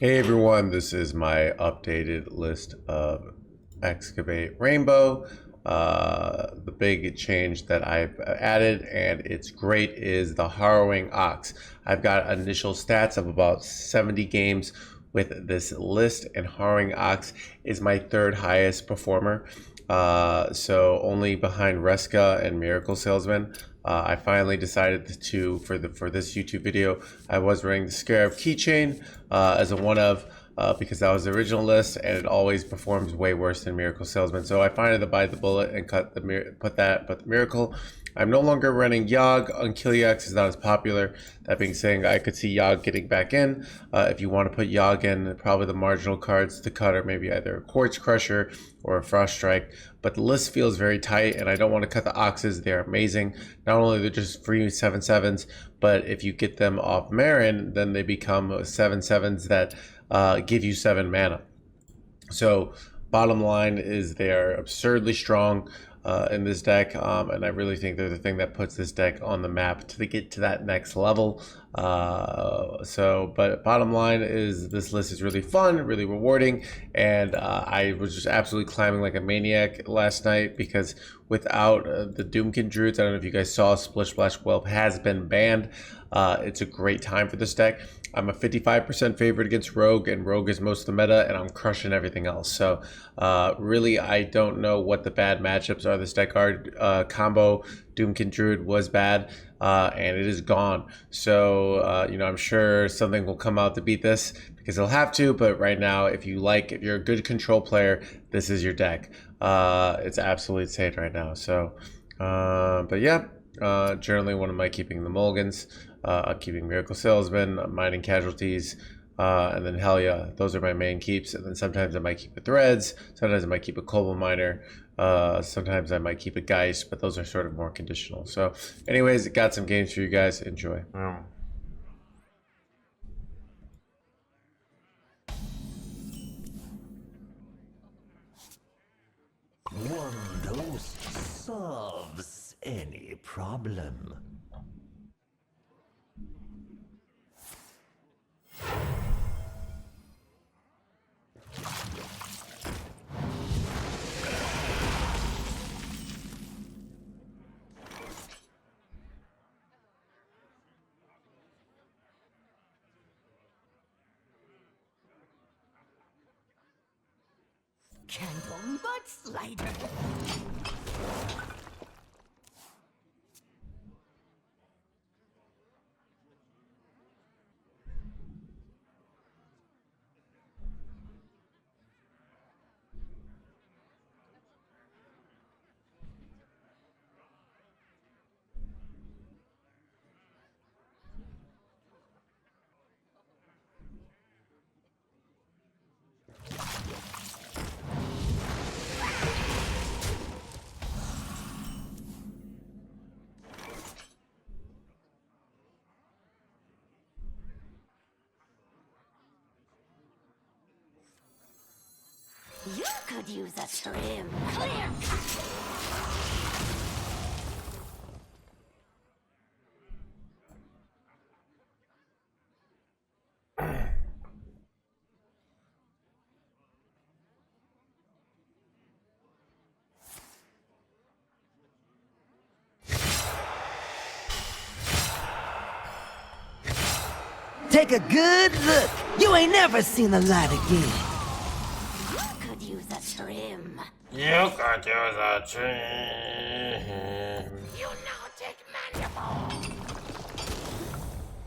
Hey everyone, this is my updated list of Excavate Rainbow. The big change that I've added, and it's great, is the Harrowing Ox. I've got initial stats of about 70 games with this list, and Harrowing Ox is my third highest performer. So only behind Reska and Miracle Salesman. I finally decided to, for this YouTube video, I was running the Scarab keychain as a one of, because that was the original list, and it always performs way worse than Miracle Salesman. So I finally bite the bullet and put the Miracle. I'm no longer running Yogg. Unkiliax is not as popular. That being said, I could see Yogg getting back in. If you want to put Yogg in, probably the marginal cards to cut are maybe either a Quartz Crusher or a Frost Strike. But the list feels very tight, and I don't want to cut the Oxes. They're amazing. Not only they're just free 7/7s, but if you get them off Marin, then they become 7/7s that give you 7 mana. So bottom line is they are absurdly strong in this deck, and I really think they're the thing that puts this deck on the map to get to that next level. But bottom line is this list is really fun, really rewarding, and I was just absolutely climbing like a maniac last night because without the Doomkin Druids, I don't know if you guys saw, Splish Splash Whelp has been banned. It's a great time for this deck. I'm a 55% favorite against Rogue, and Rogue is most of the meta, and I'm crushing everything else. So really, I don't know what the bad matchups are. This deck card combo Doomkin Druid was bad, and it is gone. So I'm sure something will come out to beat this because it'll have to. But right now, if you're a good control player, this is your deck. It's absolutely insane right now. So, but yeah, generally, what am I keeping? The Mulligans. Keeping Miracle Salesman, Mining Casualties, and then hell yeah, those are my main keeps. And then sometimes I might keep a Threads, sometimes I might keep a Cobalt Miner, sometimes I might keep a Geist, but those are sort of more conditional. So anyways, got some games for you guys. Enjoy. One solves any problem. Candle Mudslider. You could use a trim. Clear cut. Take a good look. You ain't never seen the light again. You could use a trim. You could use a trim. You now take mandible.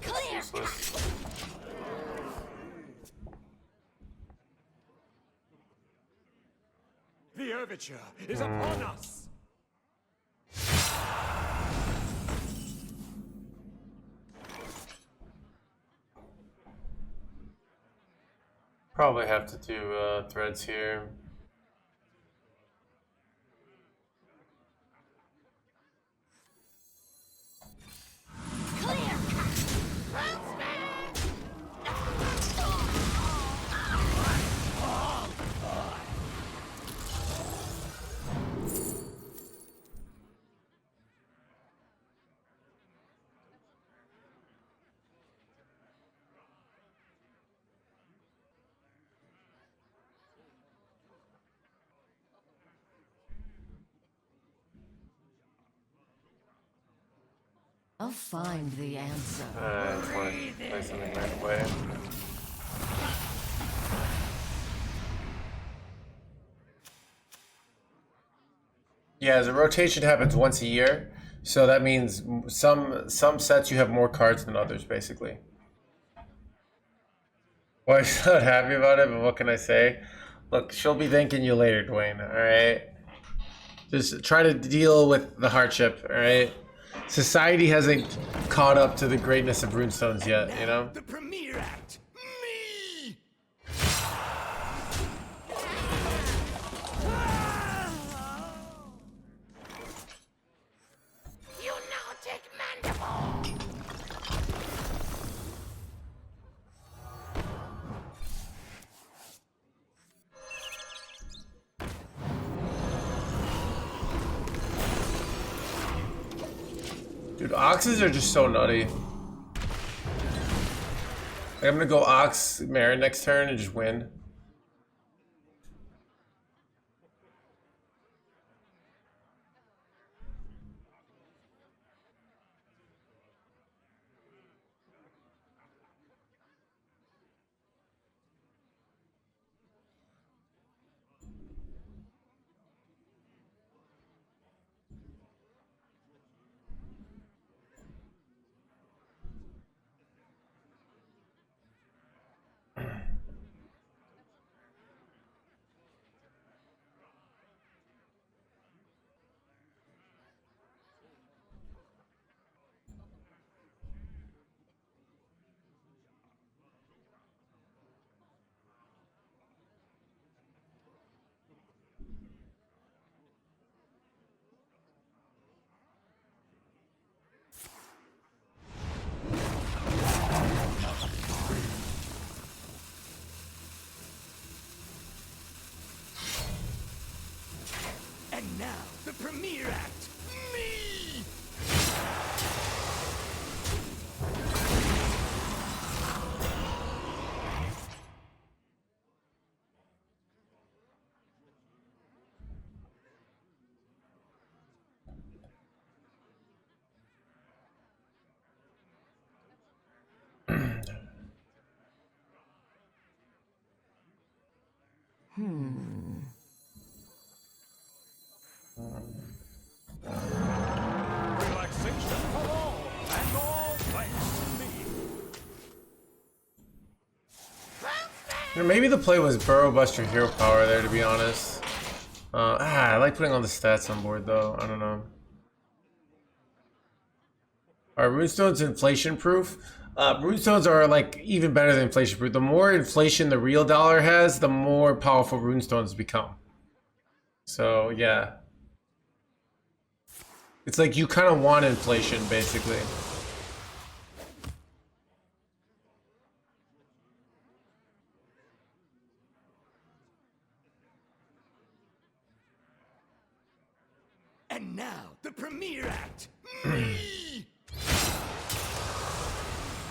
Clear cut. The overture is upon us! Probably have to do Threads here. Clear cut. I'll find the answer. I just want to play something right away. Yeah, the rotation happens once a year, so that means some sets you have more cards than others, basically. Well, I'm not happy about it, but what can I say? Look, she'll be thanking you later, Dwayne. All right, just try to deal with the hardship. All right, society hasn't caught up to the greatness of runestones yet. You know. The premiere act. Me. You now take mandible. Dude, Oxes are just so nutty. Like, I'm gonna go Ox Mara next turn and just win. And now, the premiere act. Me. Relaxation for all, and all thanks to me. You know, maybe the play was Burrow Buster Hero Power there, to be honest. I like putting all the stats on board, though. I don't know. Are runestones inflation proof? Runestones are like even better than inflation proof. The more inflation the real dollar has, the more powerful runestones become. So yeah, it's like you kind of want inflation, basically. And now, the premiere act. Me.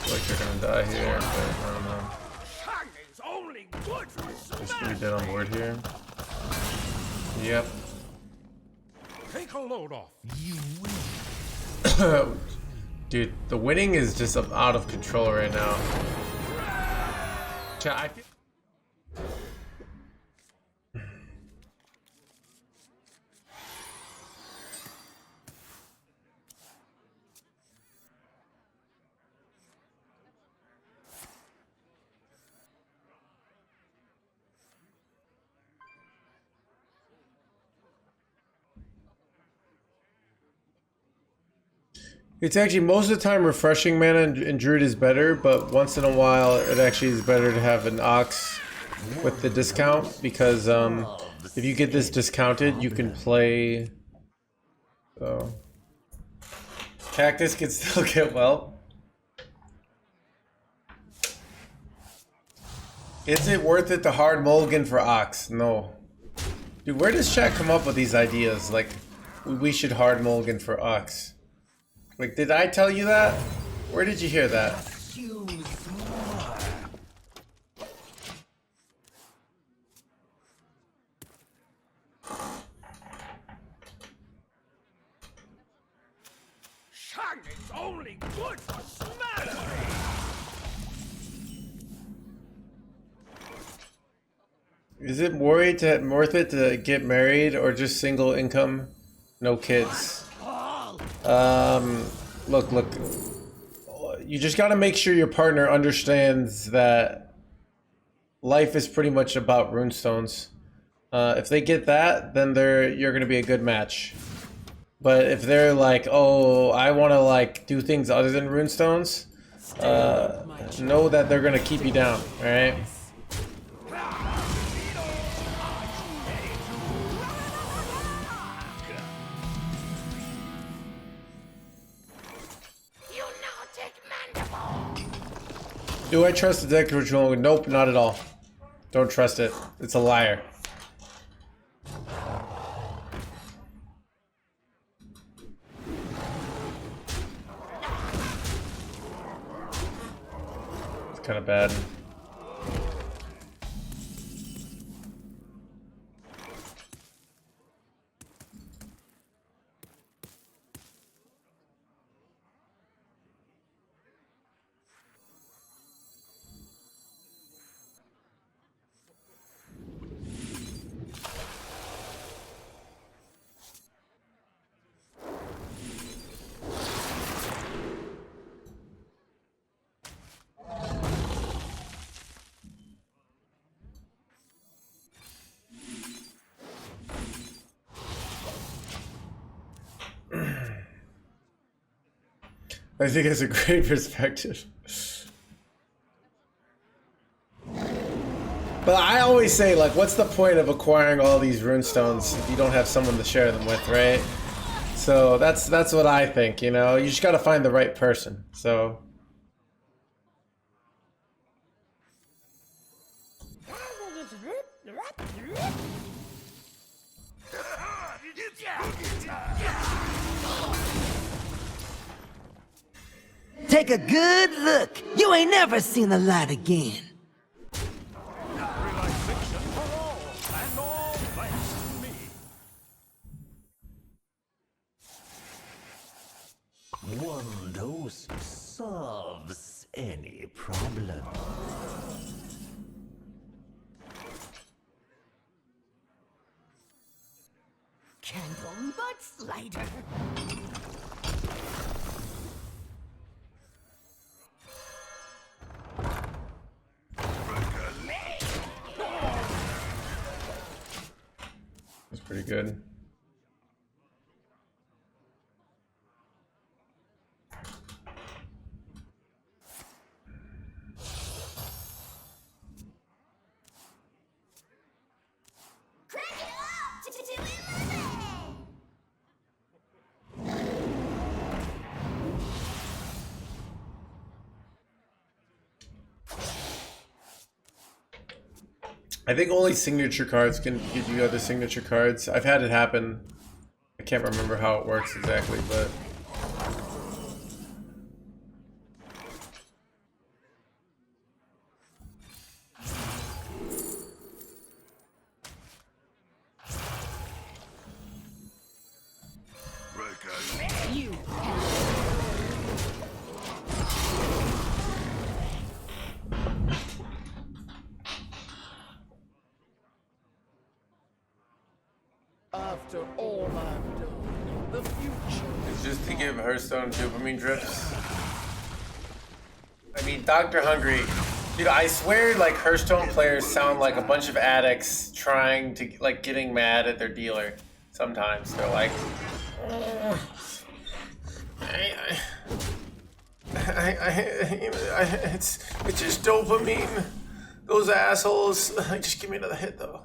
Like they're gonna die here, but I don't know. Is only good for Just gonna be dead on board here. Yep. Take a load off. You Dude, the winning is just out of control right now. I feel it's actually most of the time refreshing mana in Druid is better, but once in a while it actually is better to have an Ox with the discount because if you get this discounted, you can play. So Cactus can still get well. Is it worth it to hard mulligan for Ox? No. Dude, where does chat come up with these ideas? Like, we should hard mulligan for Ox. Like, did I tell you that? Where did you hear that? It's only good for smattering. Is it worth it to get married or just single income, no kids? Look. You just got to make sure your partner understands that life is pretty much about runestones. If they get that, then you're gonna be a good match. But if they're like, oh, I want to like do things other than runestones, know that they're gonna keep you down. All right. Do I trust the deck ritual? Nope, not at all. Don't trust it. It's a liar. It's kind of bad. I think it's a great perspective. But I always say, like, what's the point of acquiring all these runestones if you don't have someone to share them with, right? So that's what I think, you know? You just gotta find the right person, so... Take a good look. You ain't never seen the light again. Relaxation for all, and all thanks to me. One dose solves any problem. Candle butt slider. That's pretty good. I think only signature cards can give you other signature cards. I've had it happen. I can't remember how it works exactly, but... After all I've done, the future It's just to give Hearthstone dopamine drips. I mean, Dr. Hungry, dude, I swear, like, Hearthstone players sound like a bunch of addicts trying to, like, getting mad at their dealer. Sometimes they're like, it's just dopamine. Those assholes. Just give me another hit, though.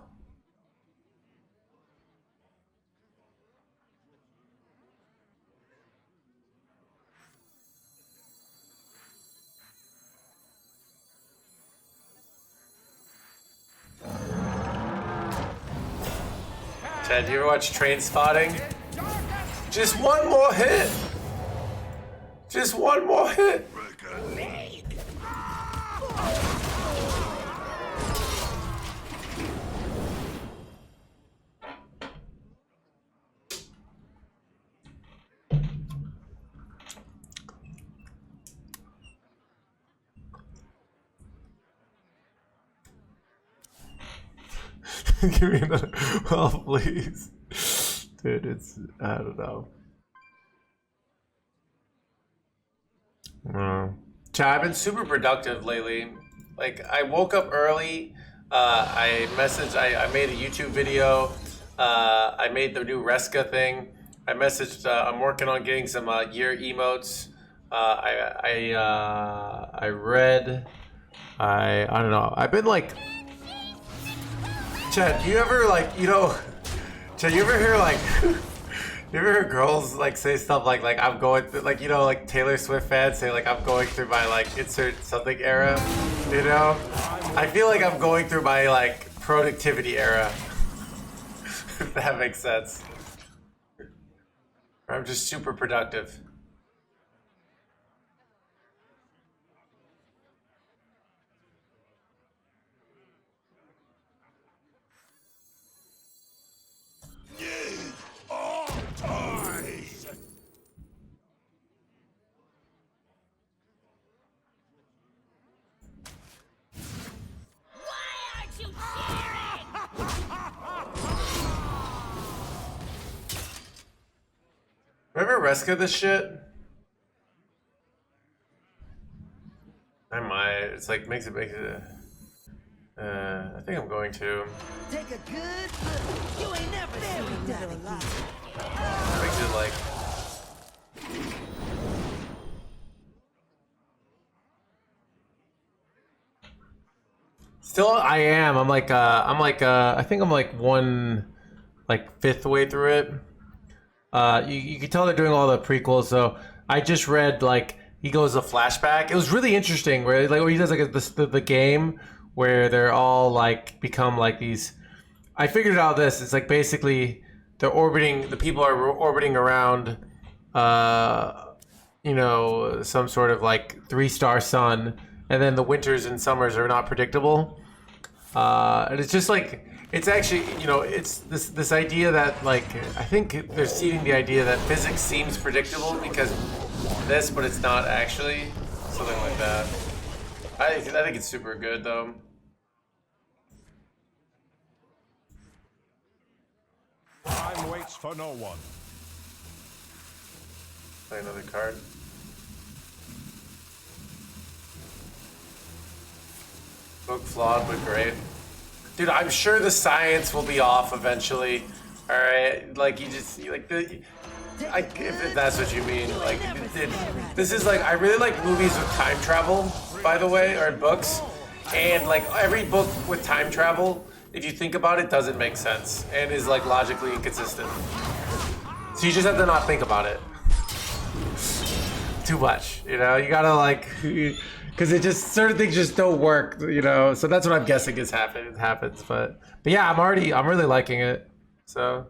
Ted, you ever watch Train Spotting? Just one more hit. Just one more hit. Give me another. Oh, please. Dude, it's. I don't know. Chat, I've been super productive lately. Like, I woke up early. I made a YouTube video. I made the new Reska thing. I messaged. I'm working on getting some year emotes. I read. I don't know. I've been like. Chad, do you ever like Chad, you ever hear like. You ever hear girls like say stuff like I'm going through, like, you know, like Taylor Swift fans say like I'm going through my like insert something era, you know? I feel like I'm going through my like productivity era. If that makes sense. I'm just super productive. Remember Reska this shit? I might. It's like makes it. I think I'm going to. Take a good look. You ain't never seen that again. Makes it like. Still, I am. I think I'm like 1/5 way through it. You can tell they're doing all the prequels. So I just read like he goes a flashback. It was really interesting where like he does like the game where they're all like become like these. I figured out this. It's like basically they're orbiting. The people are orbiting around, you know, some sort of like 3-star sun, and then the winters and summers are not predictable. And it's just like. It's actually, you know, it's this idea that, like, I think they're seeding the idea that physics seems predictable because this, but it's not actually. Something like that. I think it's super good, though. Time waits for no one. Play another card. Book flawed, but great. Dude, I'm sure the science will be off eventually. All right, like you just like the, if that's what you mean. Like this is like I really like movies with time travel, by the way, or books, and like every book with time travel, if you think about it, doesn't make sense and is like logically inconsistent. So you just have to not think about it too much. You know, you gotta like. Because it just certain things just don't work, you know. So that's what I'm guessing is happens. But yeah, I'm really liking it. So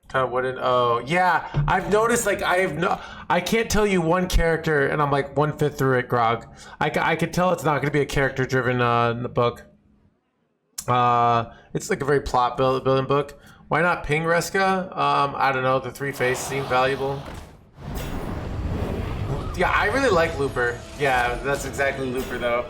kind of wouldn't. Oh yeah, I've noticed like I can't tell you one character, and I'm like 1/5 through it, Grog. I could tell it's not going to be a character driven in the book. It's like a very plot building book. Why not ping Reska? I don't know. The 3 faces seem valuable. Yeah, I really like Looper. Yeah, that's exactly Looper, though.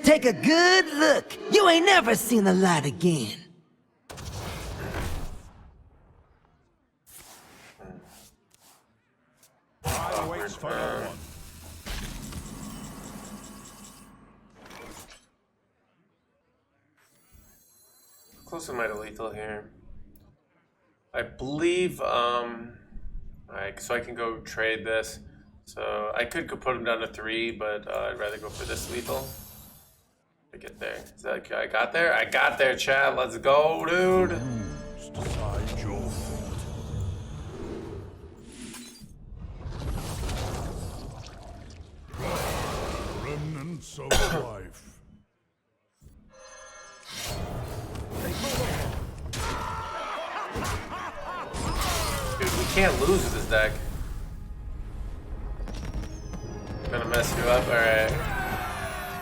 Take a good look. You ain't never seen the light again. Time waits for no one. Close to my lethal here. I believe, alright, so I can go trade this. So I could go put him down to 3, but I'd rather go for this lethal to get there. Is that okay? I got there? I got there, chat. Let's go, dude. Decide your fate. Remnants of life. Dude, we can't lose with this deck. I'm gonna mess you up. Alright.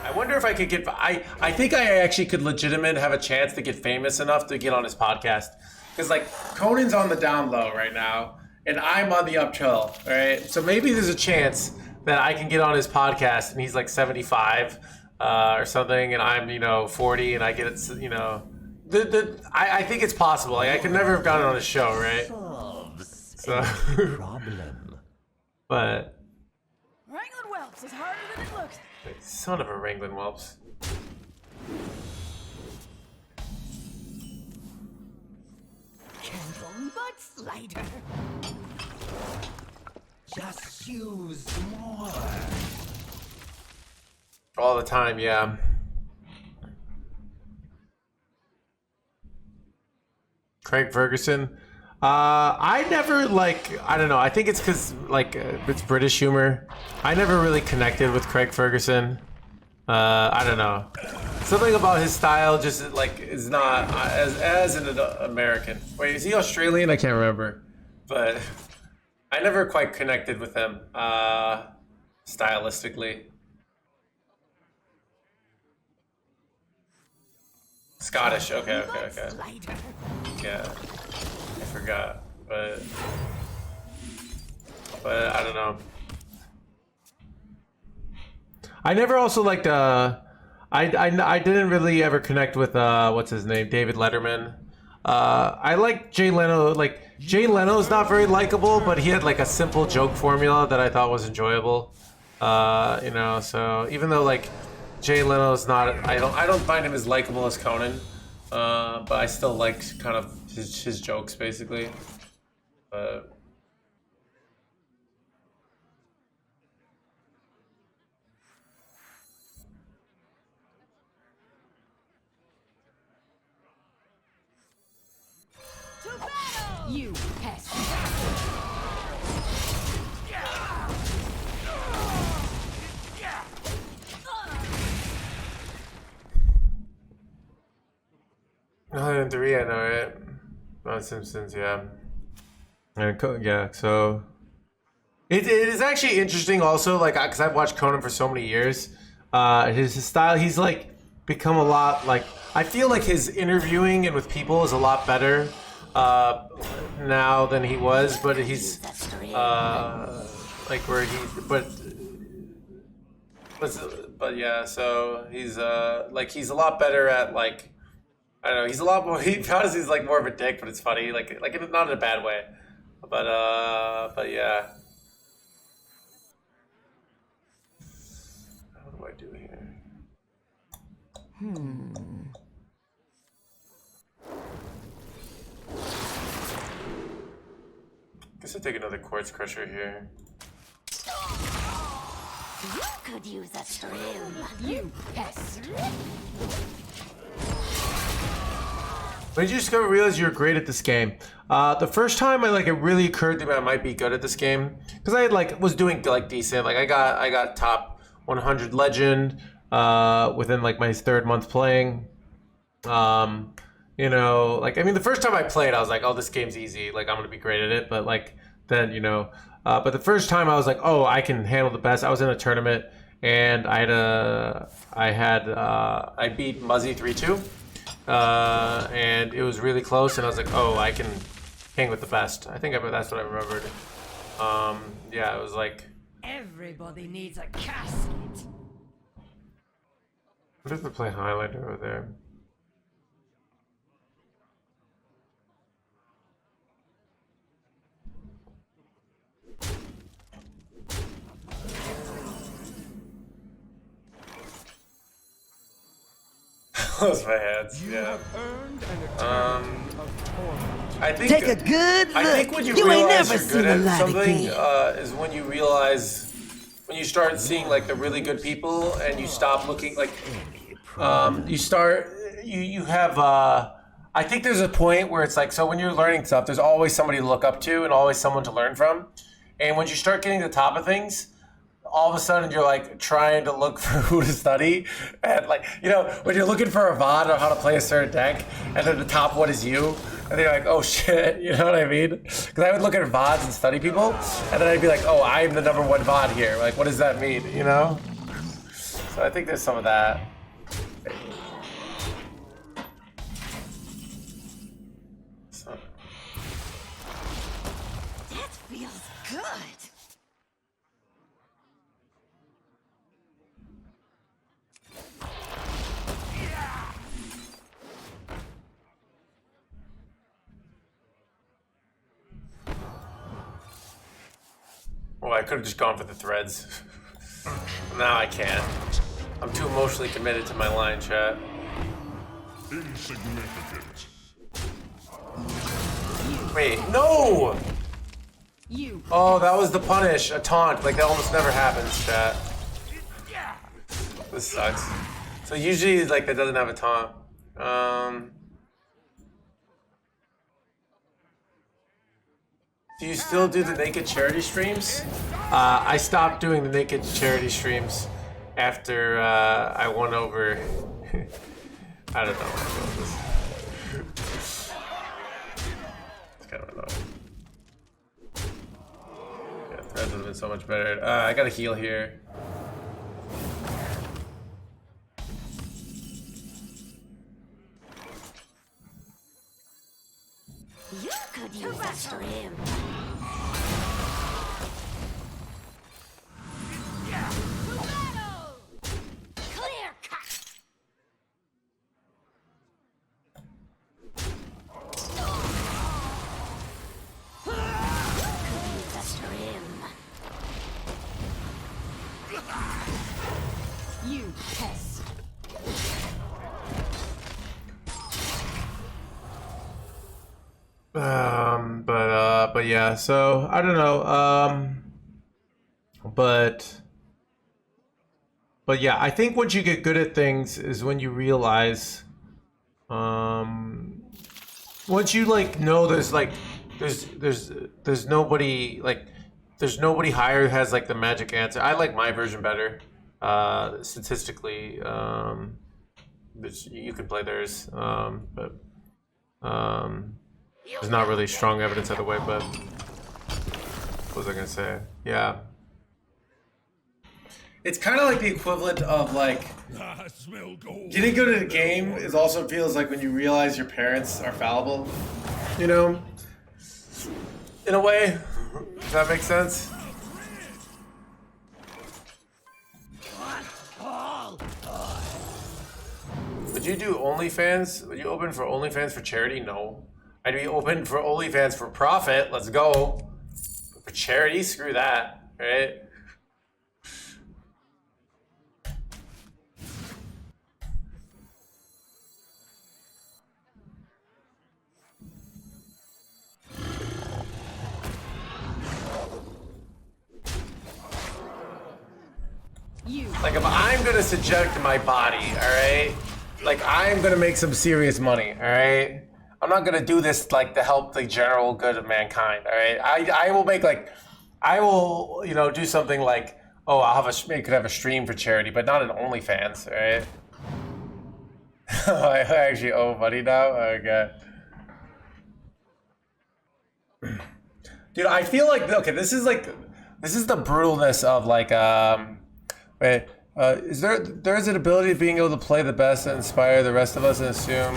I wonder if I could get... I think I actually could legitimately have a chance to get famous enough to get on his podcast. Because, like, Conan's on the down low right now. and I'm on the uphill, right? So maybe there's a chance that I can get on his podcast and he's like 75 or something, and I'm 40, and I get it. I think it's possible. Like I could never have gotten on his show, right? So, Problem. but Wrangling whelps is harder than it looks. son of a wrangling whelps. Gentle but slighter. Just use more. All the time, yeah. Craig Ferguson. I never I don't know. I think it's because it's British humor. I never really connected with Craig Ferguson. I don't know. Something about his style just is not as an American. Wait, is he Australian? I can't remember. But I never quite connected with him stylistically. Scottish. Okay. Yeah, I forgot, but I don't know. I never also liked I didn't really ever connect with what's his name, David Letterman. I like Jay Leno. Like Jay Leno's not very likable, but he had like a simple joke formula that I thought was enjoyable. So even though Jay Leno's not, I don't find him as likable as Conan, but I still like kind of his jokes basically. To battle! You pest. And 3, I know it. Oh, Simpsons, yeah. And yeah, so it is actually interesting also, because I've watched Conan for so many years. His style, he's become a lot I feel like his interviewing and with people is a lot better now than he was, but he's where he but yeah, so he's he's a lot better at I don't know, he's a lot more, he honestly is more of a dick, but it's funny, not in a bad way, but yeah. What do I do here? Guess I'll take another Quartz Crusher here. You could use a trim. You pest. When did you discover realize you were great at this game? The first time it really occurred to me I might be good at this game because I was doing decent. I got top 100 legend within my third month playing. The first time I played I was like, oh, this game's easy. I'm gonna be great at it. But but the first time I was like, oh, I can handle the best. I was in a tournament and I beat Muzzy 3-2. And it was really close, and I was like, "Oh, I can hang with the best." I think that's what I remembered. Yeah, it was Everybody needs a casket. what is the play highlighter over there? Close my hands. Yeah. I think Take a good look. I think when you ain't realize never you're seen good the at light something again. is when you realize when you start seeing the really good people and you stop looking you have I think there's a point where it's so when you're learning stuff there's always somebody to look up to and always someone to learn from, and when you start getting to the top of things, all of a sudden you're trying to look for who to study, and when you're looking for a VOD on how to play a certain deck and then the top one is you, and then you're like, oh shit, you know what I mean? Because I would look at VODs and study people, and then I'd be like, oh, I'm the number one VOD here, what does that mean, So I think there's some of that. feels good. Oh, I could have just gone for the threads. Now I can't. I'm too emotionally committed to my line, chat. Insignificant. Wait, no! You. Oh, that was the punish. A taunt. Like, that almost never happens, chat. This sucks. So usually, like, that doesn't have a taunt. Do you still do the naked charity streams? I stopped doing the naked charity streams after I won over. I don't know what this. It's kind of annoying. Yeah, threads would have been so much better. I gotta heal here. You could use a stream. Clear cut. Could use a stream. You pest. But yeah, so I don't know. But yeah, I think once you get good at things is when you realize, once you like know there's nobody there's nobody higher who has like the magic answer. I like my version better, statistically. You can play theirs, but there's not really strong evidence either way. But what was I gonna say? Yeah. It's kind of like the equivalent of like I smell gold. getting good at a game is also feels like when you realize your parents are fallible. You know? In a way. Does that make sense? Would you do OnlyFans? Would you open for OnlyFans for charity? No. I'd be open for OnlyFans for profit. Let's go. But for charity? Screw that. Right? You. Like, if I'm gonna subject my body, alright? Like, I'm gonna make some serious money, alright? I'm not gonna do this, like, to help the general good of mankind, alright? I will make, like, I will, you know, do something like, oh, you could have a stream for charity, but not an OnlyFans, alright? I actually owe money now? Okay. Dude, I feel like, okay, this is the brutalness of, like, wait, there's an ability of being able to play the best and inspire the rest of us and assume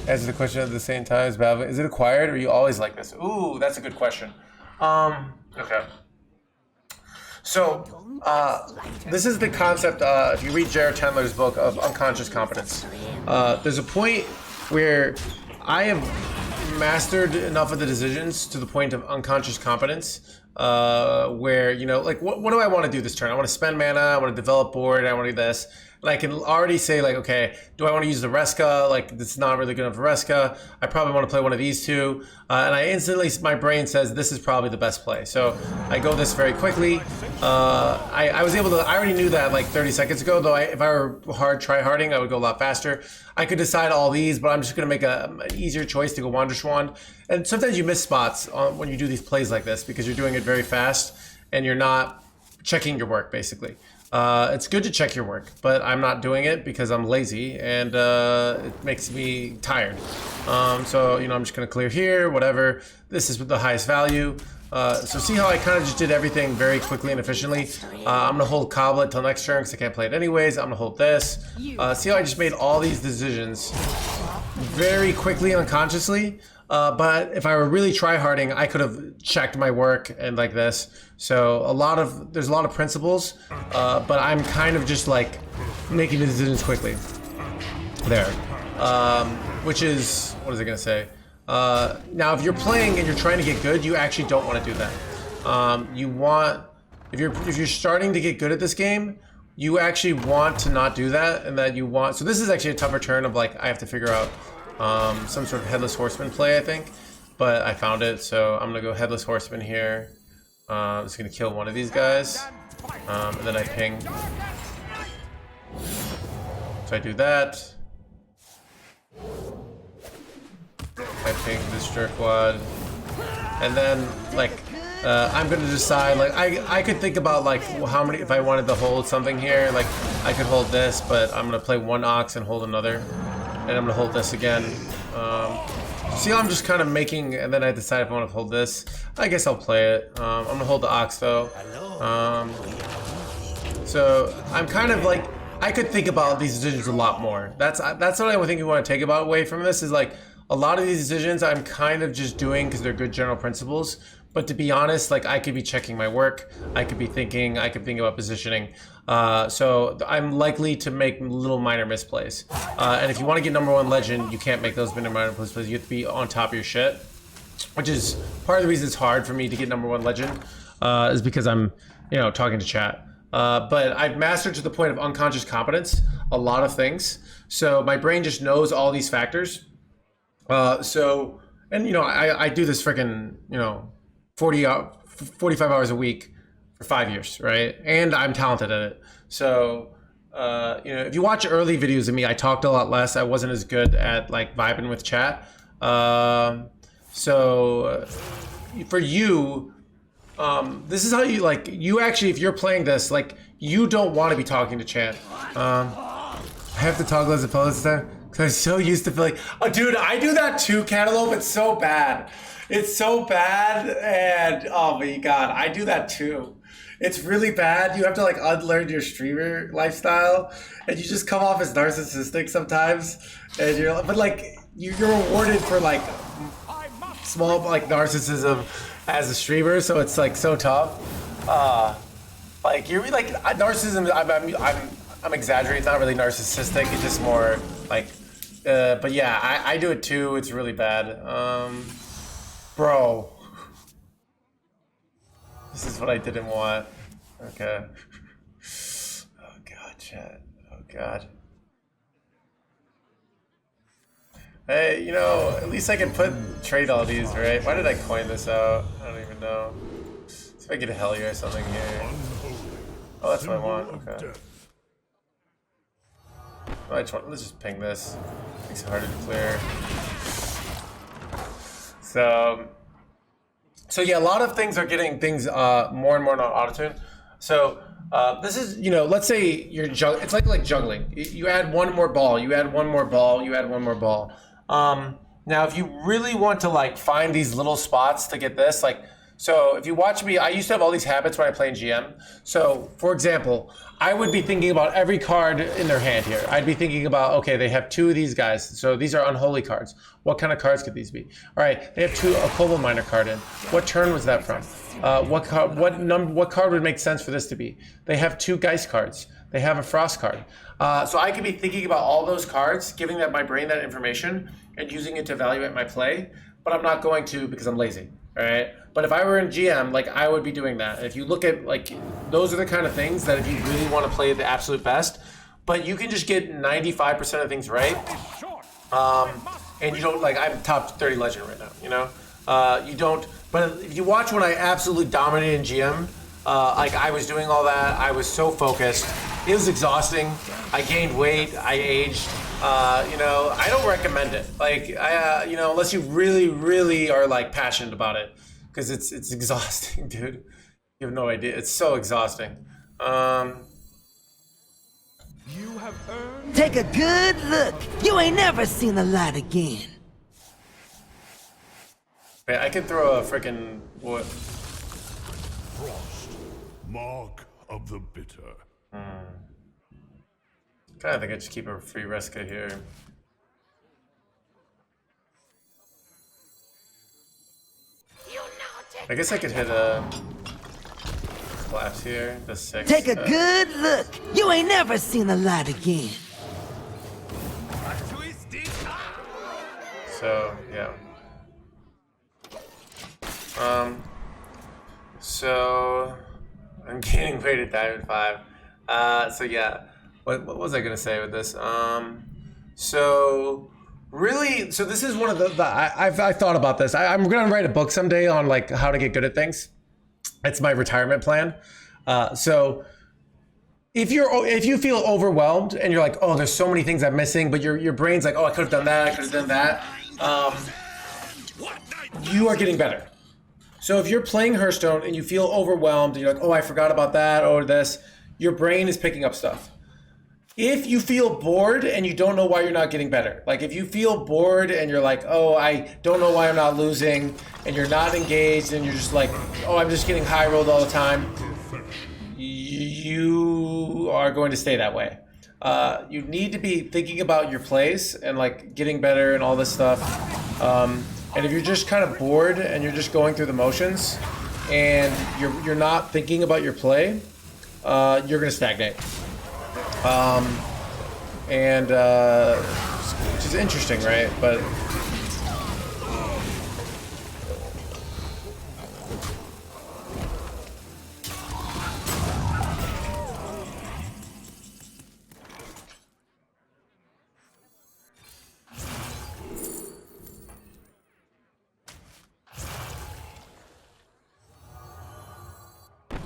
answer the question at the same time as battling. Is it acquired or are you always like this? Ooh, that's a good question. Okay. So, this is the concept, if you read Jared Tendler's book of unconscious competence. There's a point where I have mastered enough of the decisions to the point of unconscious competence, where, you know, like, what do I want to do this turn? I want to spend mana, I want to develop board, I want to do this. And I can already say, like, okay, do I want to use the Reska? Like, it's not really good enough for Reska. I probably want to play one of these two. And I instantly, my brain says, this is probably the best play. So I go this very quickly. I was able to, I already knew that like 30 seconds ago, though if I were try-harding, I would go a lot faster. I could decide all these, but I'm just going to make an easier choice to go Wanderschwand. And sometimes you miss spots when you do these plays like this because you're doing it very fast and you're not checking your work, basically. It's good to check your work, but I'm not doing it because I'm lazy and it makes me tired. So, you know, I'm just going to clear here, whatever. This is the highest value. So see how I kind of just did everything very quickly and efficiently? I'm going to hold Coblet till next turn because I can't play it anyways. I'm going to hold this. See how I just made all these decisions very quickly and unconsciously? But if I were really tryharding, I could have checked my work and like this. So there's a lot of principles, but I'm kind of just like making the decisions quickly. There, which is, what is it gonna say? Now, if you're playing and you're trying to get good, you actually don't want to do that. You want, if you're starting to get good at this game, you actually want to not do that, and that you want. So this is actually a tougher turn of like I have to figure out some sort of headless horseman play, I think, but I found it, so I'm gonna go headless horseman here. I'm just gonna kill one of these guys, and then I ping. So I do that. I ping this jerkwad, and then like I'm gonna decide. Like I could think about like how many, if I wanted to hold something here. Like I could hold this, but I'm gonna play one ox and hold another. And I'm gonna hold this again. See, I'm just kind of making, and then I decide if I want to hold this. I guess I'll play it. I'm gonna hold the ox though. So I'm kind of like, I could think about these decisions a lot more. That's what I think you want to take away from this is like a lot of these decisions I'm kind of just doing because they're good general principles. But to be honest, like I could be checking my work, I could think about positioning. So I'm likely to make little minor misplays. And if you want to get #1 legend, you can't make those minor misplays. You have to be on top of your shit, which is part of the reason it's hard for me to get #1 legend, is because I'm, talking to chat. But I've mastered to the point of unconscious competence a lot of things. So my brain just knows all these factors. I do this freaking, 45 hours a week for 5 years, right? And I'm talented at it. So, if you watch early videos of me, I talked a lot less. I wasn't as good at like vibing with chat. For you, this is how you like, you actually, if you're playing this, like you don't want to be talking to chat. I have to toggle as opposed to, because I'm so used to feeling, oh dude, I do that too, Cantaloupe. It's so bad. It's so bad, and oh my god, I do that too. It's really bad. You have to like unlearn your streamer lifestyle, and you just come off as narcissistic sometimes. And you're rewarded for like small like narcissism as a streamer, so it's like so tough. You're like narcissism. I'm exaggerating. It's not really narcissistic. It's just more like, but yeah, I do it too. It's really bad. Bro, this is what I didn't want. Okay. Oh god, chat. Oh god. Hey, at least I can trade all these, right? Why did I coin this out? I don't even know. See if I get a Hellier or something here. Oh, that's what I want. Okay. Let's just ping this. Makes it harder to clear. So yeah, a lot of things are getting things more and more on auto-tune. So this is, let's say you're it's like juggling. You add one more ball, you add one more ball, you add one more ball. Now, if you really want to like find these little spots to get this, like, so if you watch me, I used to have all these habits when I play in GM. So for example, I would be thinking about every card in their hand here. I'd be thinking about, okay, they have 2 of these guys. So these are unholy cards. What kind of cards could these be? All right, they have a Kobold Miner card in. What turn was that from? What card would make sense for this to be? They have 2 Geist cards. They have a Frost card. So I could be thinking about all those cards, giving my brain that information and using it to evaluate my play, but I'm not going to because I'm lazy, all right? But if I were in GM, like I would be doing that. And if you look at like, those are the kind of things that if you really want to play the absolute best, but you can just get 95% of things right. And you don't, like, I'm top 30 legend right now, you don't, but if you watch when I absolutely dominated in GM, like I was doing all that, I was so focused, it was exhausting, I gained weight, I aged, I don't recommend it, like, unless you really, really are like passionate about it, because it's exhausting, dude, you have no idea, it's so exhausting. You have earned. Take a good look. You ain't never seen the light again. Wait, I could throw a freaking what? Frost, mark of the bitter. Kind of think I just keep a free Reska here. I guess I could hit a collapse here. The 6. Take a good look. You ain't never seen the light again. So yeah. So I'm gaining weight at Diamond 5. So yeah. What was I gonna say with this? So really, so this is one of the I've thought about this. I'm gonna write a book someday on like how to get good at things. It's my retirement plan. So if you feel overwhelmed and you're like, oh, there's so many things I'm missing, but your brain's like, oh, I could have done that, I could have done that. You are getting better. So if you're playing Hearthstone and you feel overwhelmed and you're like, oh, I forgot about that or this, your brain is picking up stuff. If you feel bored and you don't know why you're not getting better, like if you feel bored and you're like, oh, I don't know why I'm not losing, and you're not engaged and you're just like, oh, I'm just getting high rolled all the time, you are going to stay that way. You need to be thinking about your plays and like getting better and all this stuff. And if you're just kind of bored and you're just going through the motions and you're not thinking about your play, you're gonna stagnate. Which is interesting, right? But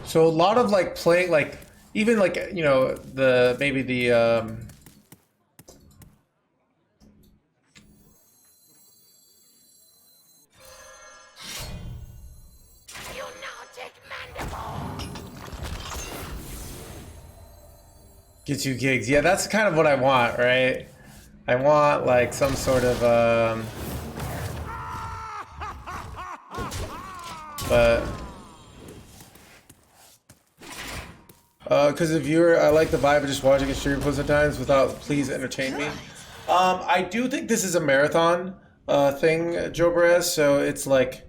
so a lot of like playing, like even like, you know, the maybe the get you gigs. Yeah, that's kind of what I want, right? I want like some sort of but because if you're, I like the vibe of just watching a stream most of the times without please entertain me. I do think this is a marathon thing, Joe Perez. So it's like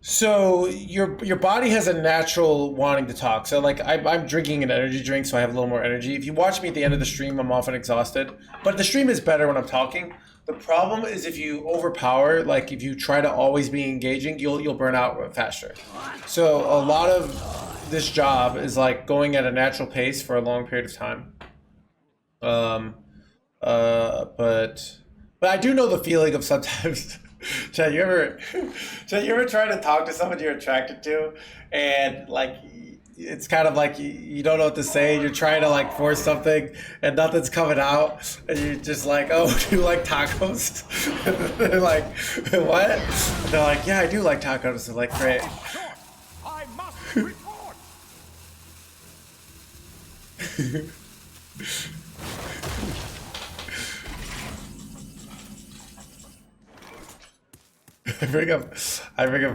so your body has a natural wanting to talk. So like I'm drinking an energy drink, so I have a little more energy. If you watch me at the end of the stream, I'm often exhausted, but the stream is better when I'm talking. The problem is if you overpower, like if you try to always be engaging, you'll burn out faster. So a lot of this job is like going at a natural pace for a long period of time. But I do know the feeling of sometimes. Chad, you ever try to talk to someone you're attracted to, and like it's kind of like you don't know what to say. You're trying to like force something, and nothing's coming out, and you're just like, "Oh, do you like tacos?" And they're like, "What?" And they're like, "Yeah, I do like tacos." They're like, "Great." I must report. I bring up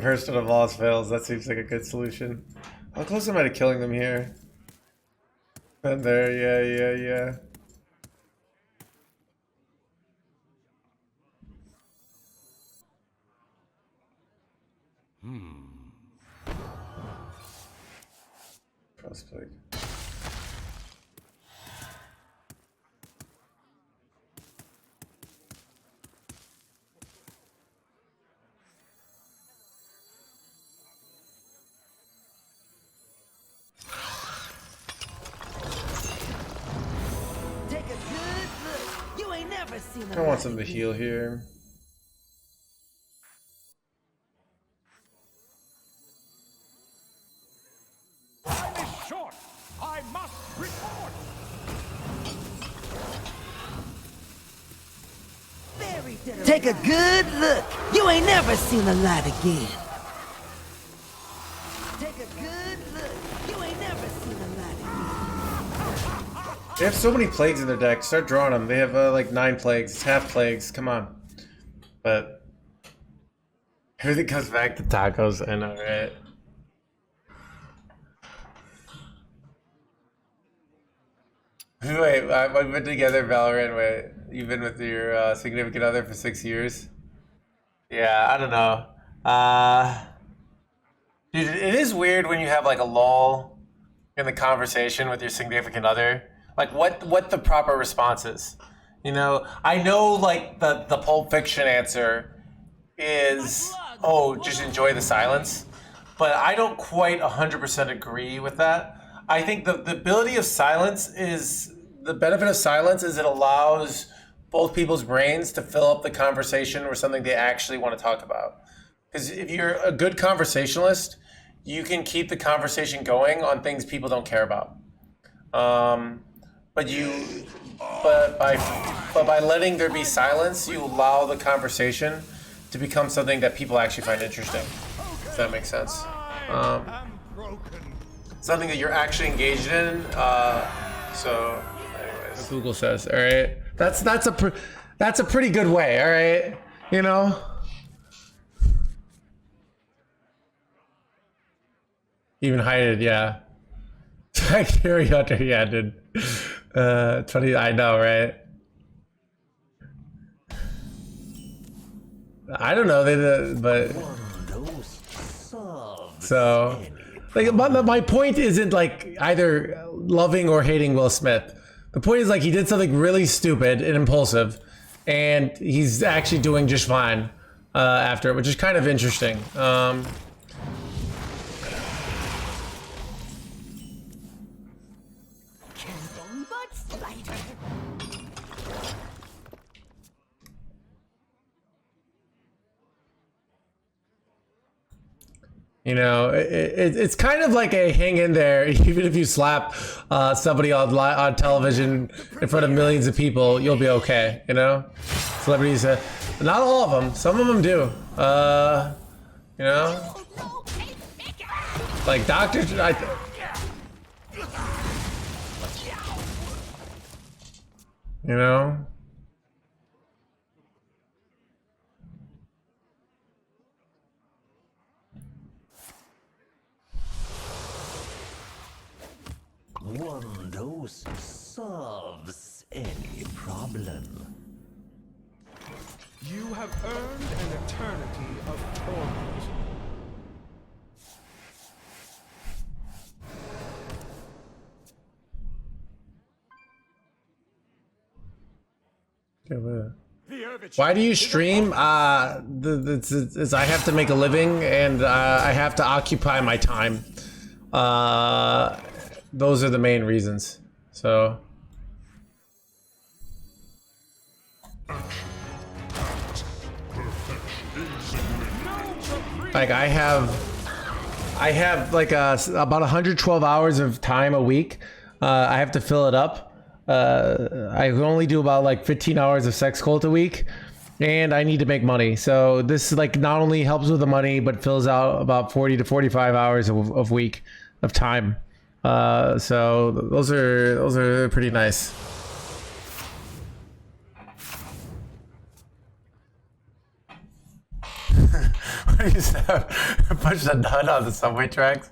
Hearthstone of Lost Fails. That seems like a good solution. How close am I to killing them here? And there, yeah. Prospect. Take a good look. You ain't never seen the I want light some to again. heal here. Time is short. I must report. Take a good look. You ain't never seen the light again. Take a good look. You ain't never seen the light again. They have so many plagues in their deck. Start drawing them. They have like 9 plagues. It's half plagues. Come on. But everything comes back to tacos. I know, right? Wait, we've been together, Valorant. Wait, you've been with your significant other for 6 years? Yeah, I don't know. Dude, it is weird when you have like a lull in the conversation with your significant other. Like what the proper response is. You know, I know like the Pulp Fiction answer is, oh, just enjoy the silence. But I don't quite 100% agree with that. I think the ability of silence is, the benefit of silence is it allows both people's brains to fill up the conversation with something they actually want to talk about. Because if you're a good conversationalist, you can keep the conversation going on things people don't care about. But by letting there be silence, you allow the conversation to become something that people actually find interesting. If that makes sense. Something that you're actually engaged in. So, anyways, Google says, all right, that's a pretty good way, all right, you know. Even hide it, yeah. Carry Hunter, yeah, dude. 20, I know, right? I don't know, but so, like, my point isn't like either loving or hating Will Smith. The point is like he did something really stupid and impulsive, and he's actually doing just fine after it, which is kind of interesting. You know, it's kind of like a hang in there. Even if you slap somebody on television in front of millions of people, you'll be okay. You know, celebrities, not all of them. Some of them do. You know, like doctors. You know. One dose solves any problem. You have earned an eternity of torment. Why do you stream? I have to make a living and I have to occupy my time. Those are the main reasons. So like I have like about 112 hours of time a week. I have to fill it up. I can only do about like 15 hours of sex cult a week, and I need to make money. So this like not only helps with the money, but fills out about 40 to 45 hours of week of time. So those are pretty nice. What is that? Push the nun on the subway tracks?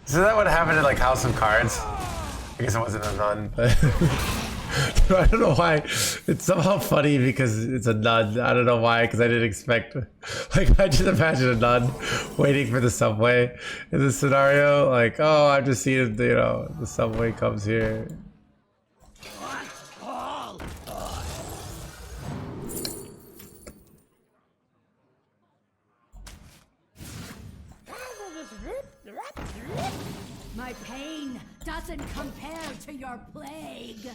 Is that what happened in like House of Cards? I guess it wasn't a nun, but I don't know why. It's somehow funny because it's a nun. I don't know why, because I didn't expect. Like, I just imagine a nun waiting for the subway in this scenario. Like, oh, I'm just seeing, you know, the subway comes here. My pain doesn't compare to your plague.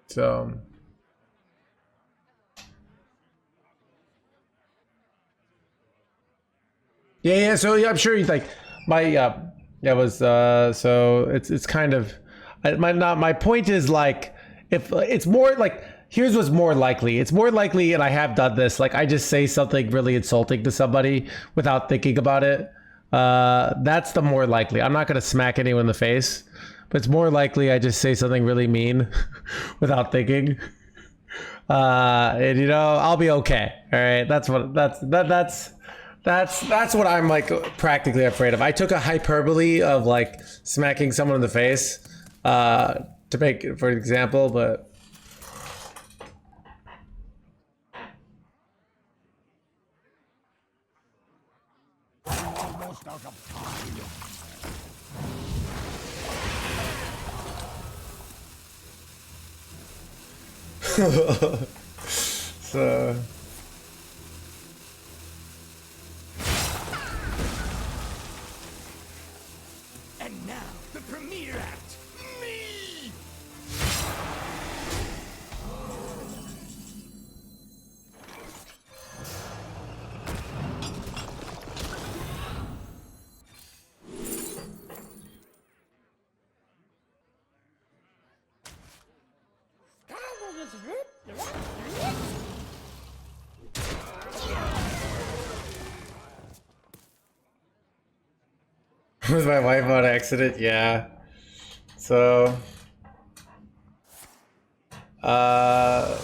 So yeah, so yeah, I'm sure you like my that was so it's kind of my point is like, if it's more like, here's what's more likely. It's more likely, and I have done this, like I just say something really insulting to somebody without thinking about it. That's the more likely. I'm not gonna smack anyone in the face, but it's more likely I just say something really mean without thinking. And you know, I'll be okay. All right, that's what I'm like practically afraid of. I took a hyperbole of like smacking someone in the face to make it for an example, but So. And now, the premiere act. Me! Was my wife on accident? Yeah. So. A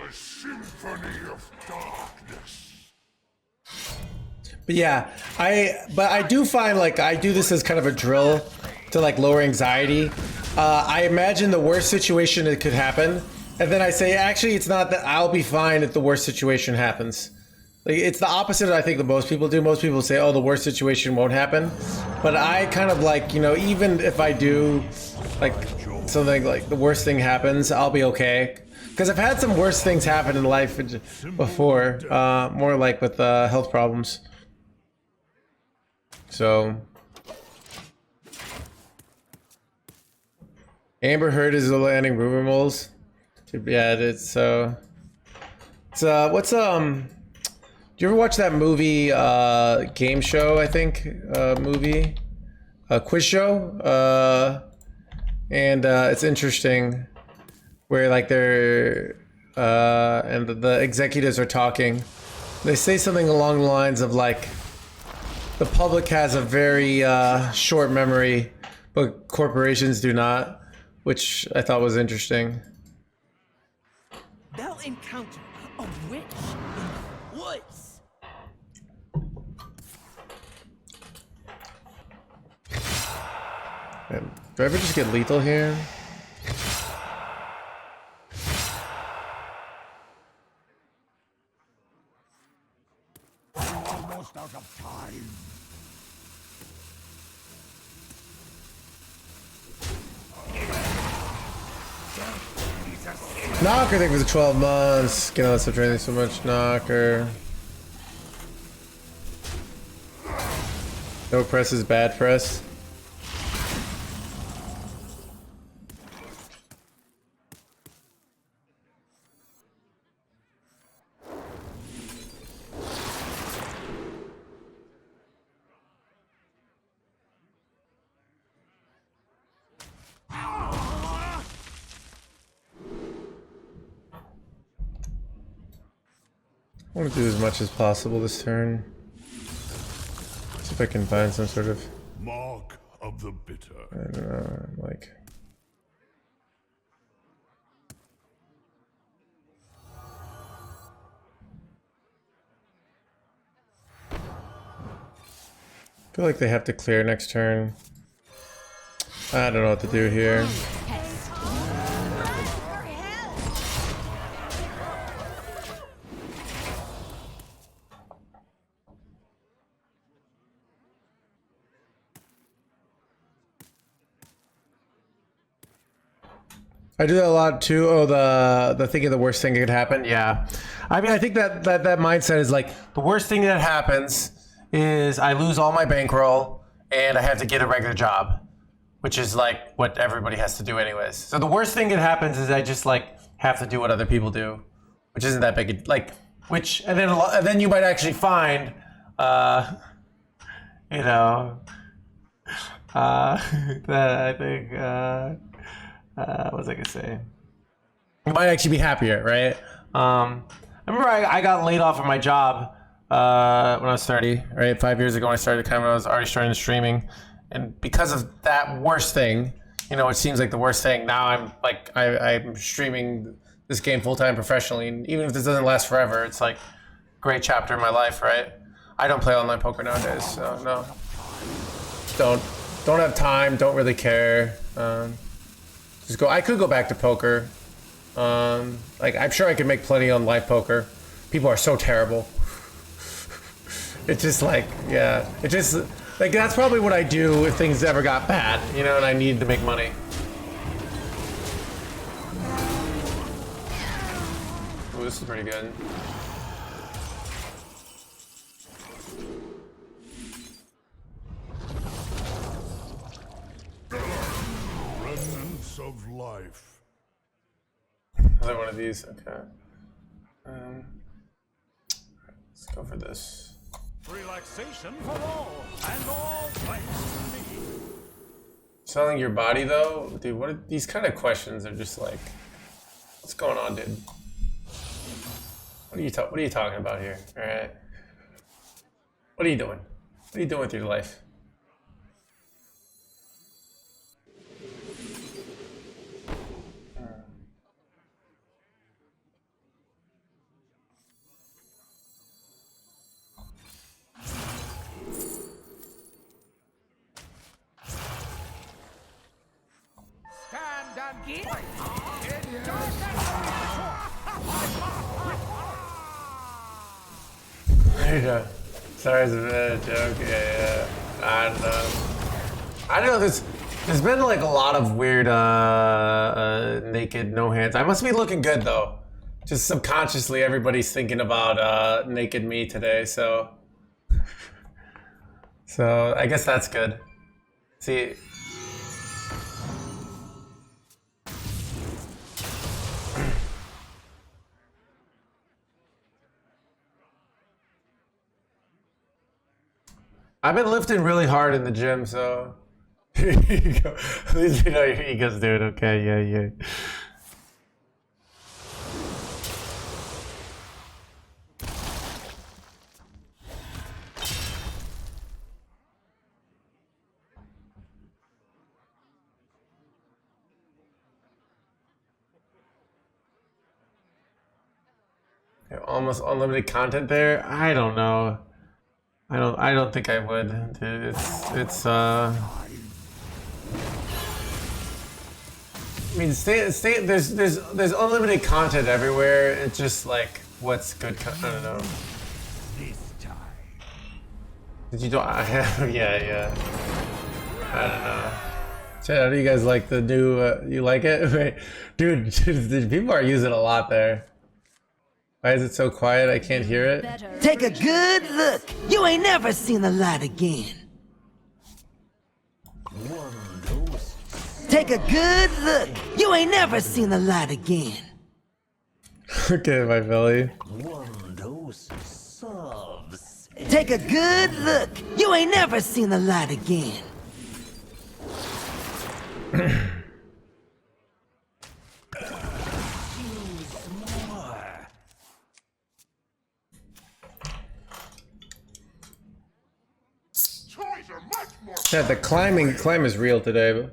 symphony of darkness. But yeah, I do find like I do this as kind of a drill to like lower anxiety. I imagine the worst situation that could happen, and then I say, actually, it's not that I'll be fine if the worst situation happens. Like it's the opposite I think that most people do. Most people say, oh, the worst situation won't happen. But I kind of like, you know, even if I do like something like the worst thing happens, I'll be okay. Because I've had some worse things happen in life before, more like with health problems. So, Amber Heard is landing rumor moles. Too bad. It's so. It's what's Do you ever watch that movie, game show? I think movie, quiz show. And it's interesting, where like they're and the executives are talking. They say something along the lines of like, the public has a very short memory, but corporations do not, which I thought was interesting. They'll encounter a witch in the woods. Man, do I ever just get lethal here? Almost out of time. Knocker, thank you for the 12 months. Get on stop training so much, Knocker. No press is bad press. I want to do as much as possible this turn. See if I can find some sort of, Mark of the bitter. I don't know, like. I feel like they have to clear next turn. I don't know what to do here. I do that a lot too. Oh, the thinking the worst thing that could happen. Yeah, I mean, I think that mindset is like the worst thing that happens is I lose all my bankroll and I have to get a regular job, which is like what everybody has to do anyways. So the worst thing that happens is I just like have to do what other people do, which isn't that big. Like which and then you might actually find, you know, that I think. What was I gonna say? You might actually be happier, right? I remember I got laid off from my job when I was 30, right? 5 years ago when I started kind of, I was already starting streaming. And because of that worst thing, you know, it seems like the worst thing. Now I'm like, I'm streaming this game full-time professionally. And even if this doesn't last forever, it's like a great chapter in my life, right? I don't play online poker nowadays, so no. Don't have time, don't really care. Just go. I could go back to poker. Like I'm sure I could make plenty on live poker. People are so terrible. It's just like, yeah, it just like that's probably what I do if things ever got bad, you know, and I need to make money. Oh, this is pretty good. Remnants of life. Another one of these. Okay. Let's go for this. Relaxation for all, and all thanks to me. Selling your body though, dude. What are these kind of questions? Are just like, what's going on, dude? What are you talking about here? All right. What are you doing? What are you doing with your life? Stand and fight. There you go. Sorry, it's a bit of a joke. Yeah. I don't know. I know there's been like a lot of weird naked no hands. I must be looking good though. Just subconsciously, everybody's thinking about naked me today. So I guess that's good. See. I've been lifting really hard in the gym, so here you go. At least you know your ego's doing okay. Yeah. Almost unlimited content there. I don't know. I don't think I would. Dude, it's I mean, there's unlimited content everywhere. It's just like what's good. I don't know. This time. Did you do? Yeah. I don't know. Chat, how do you guys like the new? You like it? Wait, dude, people are using it a lot there. Why is it so quiet? I can't hear it. Take a good look. You ain't never seen the light again. Take a good look. You ain't never seen the light again. Okay, my Philly. One dose solves. Take a good look. You ain't never seen the light again. Yeah, the climb is real today.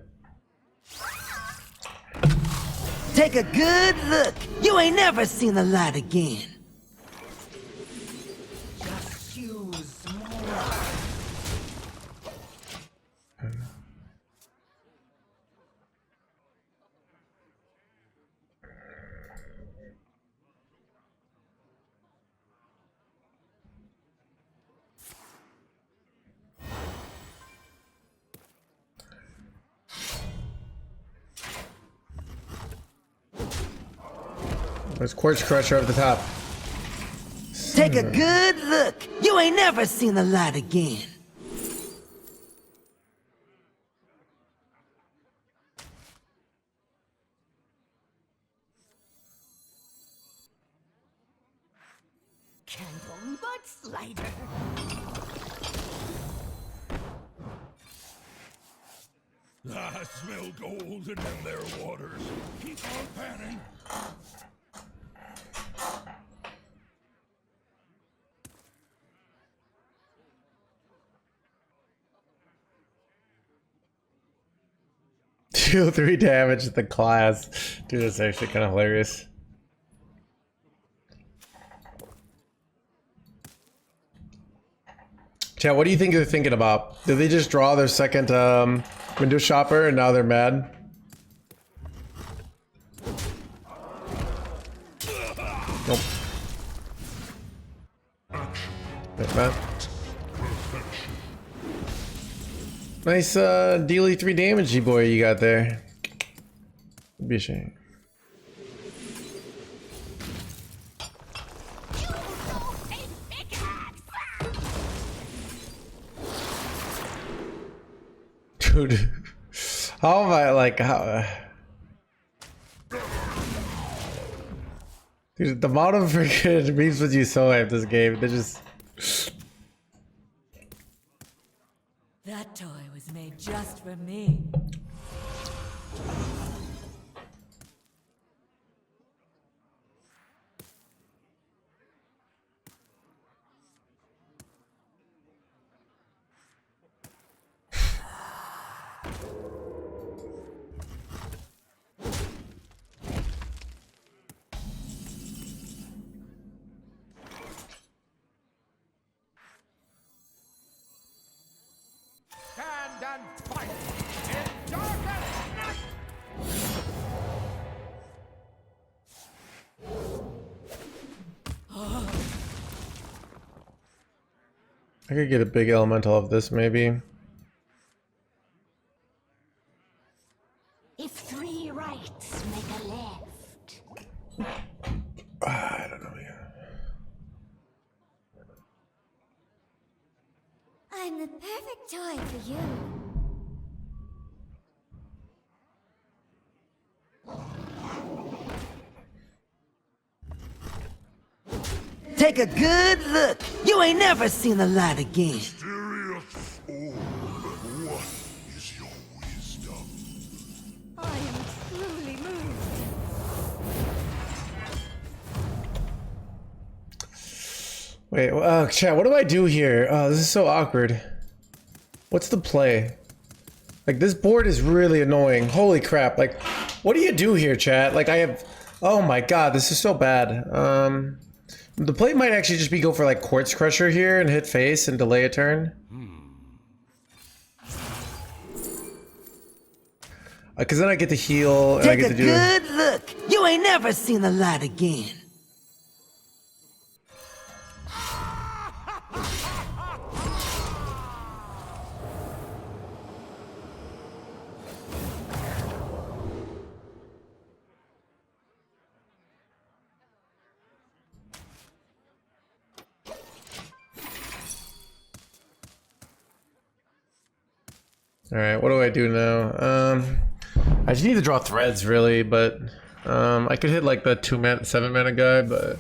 Take a good look. You ain't never seen the light again. Just use more. There's Quartz Crusher up the top. Take a good look. You ain't never seen the light again. Candle mud slider. I smell gold in their waters. Keep on panning. Deal 3 damage to the class. Dude, that's actually kind of hilarious. Chat, what do you think they're thinking about? Did they just draw their second window shopper and now they're mad? Nope. Like that. Nice dealy 3 damage boy you got there. Be a shame. Dude, how am I like how? Dude, the amount of freaking memes with you so hype this game, they're just. That toy was made just for me. Stand and fight in darkest night! I could get a big elemental of this maybe. If 3 rights make a left. I don't know. Yeah. I'm the perfect toy for you. Take a good look. You ain't never seen the light again. Mysterious orb, what is your wisdom? I am truly moved. Wait, chat, what do I do here? Oh, this is so awkward. What's the play? Like, this board is really annoying. Holy crap. Like, what do you do here, chat? Like, I have... Oh my god, this is so bad. The play might actually just be go for, like, Quartz Crusher here and hit face and delay a turn. Because then I get to heal and I Take get a to do... good look. You ain't never seen the light again. Alright, what do I do now? I just need to draw threads, really, but... I could hit, like, the 7 mana guy, but...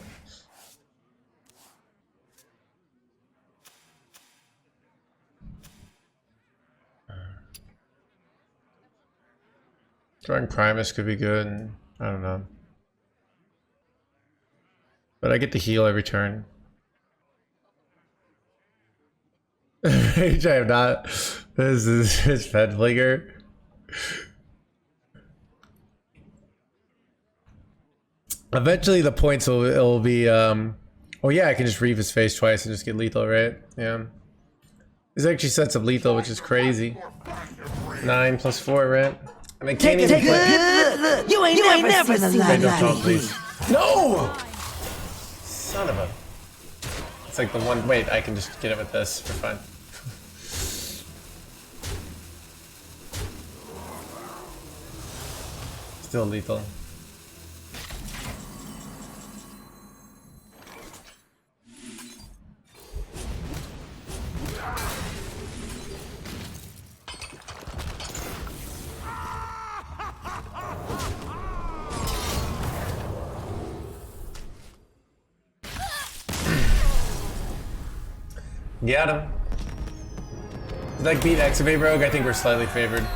Drawing Primus could be good. I don't know. But I get to heal every turn. Rage, I am not. This is his Fed Flinger. Eventually the points will be oh yeah, I can just reave his face twice and just get lethal, right? Yeah. This actually sets up lethal, which is crazy. 9 + 4, right? And I can't even play. Look. You ain't never seen the light Don't tell, again. please. No! Son of a... It's like the one... Wait, I can just get it with this for fun. Still lethal. Got him. Did I beat AAECAfHhBAqT? I think we're slightly favored.